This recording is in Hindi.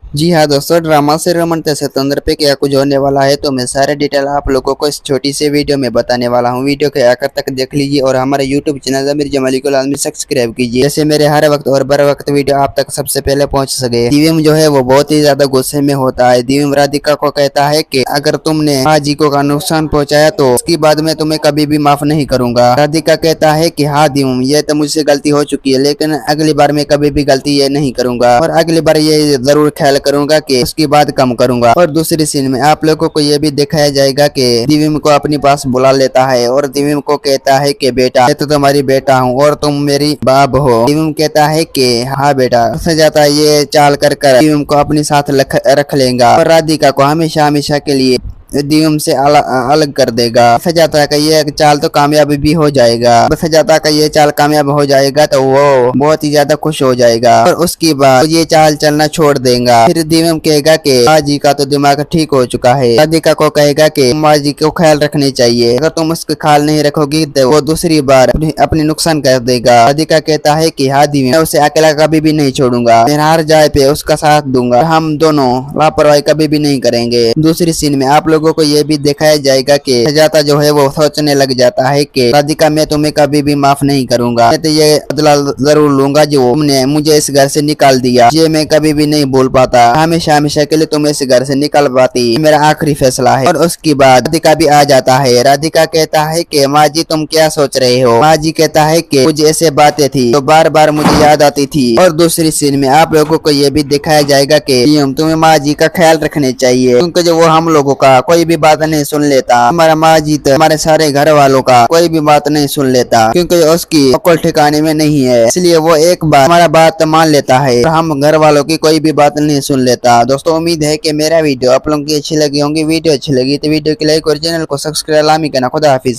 जी हाँ दोस्तों, ड्रामा से रमन सितंदर पे क्या कुछ होने वाला है तो मैं सारे डिटेल आप लोगों को इस छोटी सी वीडियो में बताने वाला हूँ। वीडियो के आखिर तक देख लीजिए और हमारे यूट्यूब चैनल ज़मीर जमाली को लाजमी सब्सक्राइब कीजिए, जैसे मेरे हर वक्त और बर वक्त वीडियो आप तक सबसे पहले पहुंच सके। दिव्यम जो है वो बहुत ही ज्यादा गुस्से में होता है। दिव्यम राधिका को कहता है कि अगर तुमने माँ जी को का नुकसान पहुंचाया तो उसके बाद मैं तुम्हें कभी भी माफ नहीं करूंगा। राधिका कहता है कि हाँ दिव्यम, ये तो मुझसे गलती हो चुकी है, लेकिन अगली बार मैं कभी भी गलती ये नहीं करूंगा और अगली बार ये जरूर ख्याल करूंगा कि उसकी बात कम करूंगा। और दूसरी सीन में आप लोगों को ये भी दिखाया जाएगा कि दिव्यम को अपने पास बुला लेता है और दिव्यम को कहता है कि बेटा मैं तो तुम्हारी बेटा हूँ और तुम मेरी बाप हो। दिव्यम कहता है कि हाँ बेटा, से जाता है ये चाल कर दिव्यम को अपने साथ रख लेगा और राधिका को हमेशा हमेशा के लिए दिव्यम से अलग कर देगा। बस जाता है कि ये चाल तो कामयाब भी हो जाएगा। बस जाता है कि ये चाल कामयाब हो जाएगा तो वो बहुत ही ज्यादा खुश हो जाएगा और उसके बाद ये चाल चलना छोड़ देगा। फिर दिव्यम कहेगा कि माँ जी का तो दिमाग ठीक हो चुका है। राधिका को कहेगा कि माँ जी को ख्याल रखनी चाहिए, अगर तुम उसका ख्याल नहीं रखोगी तो वो दूसरी बार अपनी नुकसान कर देगा। राधिका कहता है कि हाँ दिव्यम, मैं उसे अकेला कभी भी नहीं छोड़ूंगा, मैं हार जाए पे उसका साथ दूंगा, हम दोनों लापरवाही कभी भी नहीं करेंगे। दूसरी सीन में आप लोगों को ये भी दिखाया जाएगा कि सजाता जो है वो सोचने लग जाता है कि राधिका मैं तुम्हें कभी भी माफ नहीं करूंगा, मैं तो ये बदला जरूर लूंगा जो तुमने मुझे इस घर से निकाल दिया, ये मैं कभी भी नहीं भूल पाता, हमेशा हमेशा के लिए तुम इस घर से निकल पाती, मेरा आखिरी फैसला है। और उसके बाद राधिका भी आ जाता है। राधिका कहता है कि माँ जी तुम क्या सोच रहे हो। माँ जी कहता है कि मुझे ऐसे बातें थी तो बार बार मुझे याद आती थी। और दूसरी सीन में आप लोगों को ये भी दिखाया जाएगा कि तुम्हें माँ जी का ख्याल रखने चाहिए, क्योंकि जो वो हम लोगों का कोई भी बात नहीं सुन लेता, हमारा माँ जी तो हमारे सारे घर वालों का कोई भी बात नहीं सुन लेता, क्योंकि उसकी अक्ल ठिकाने में नहीं है, इसलिए वो एक बार हमारा बात मान लेता है और हम घर वालों की कोई भी बात नहीं सुन लेता। दोस्तों उम्मीद है कि मेरा वीडियो आप लोगों की अच्छी लगी होंगी। वीडियो अच्छी लगी तो वीडियो को लाइक और चैनल को सब्सक्राइब लामी करना। खुदा हाफिज।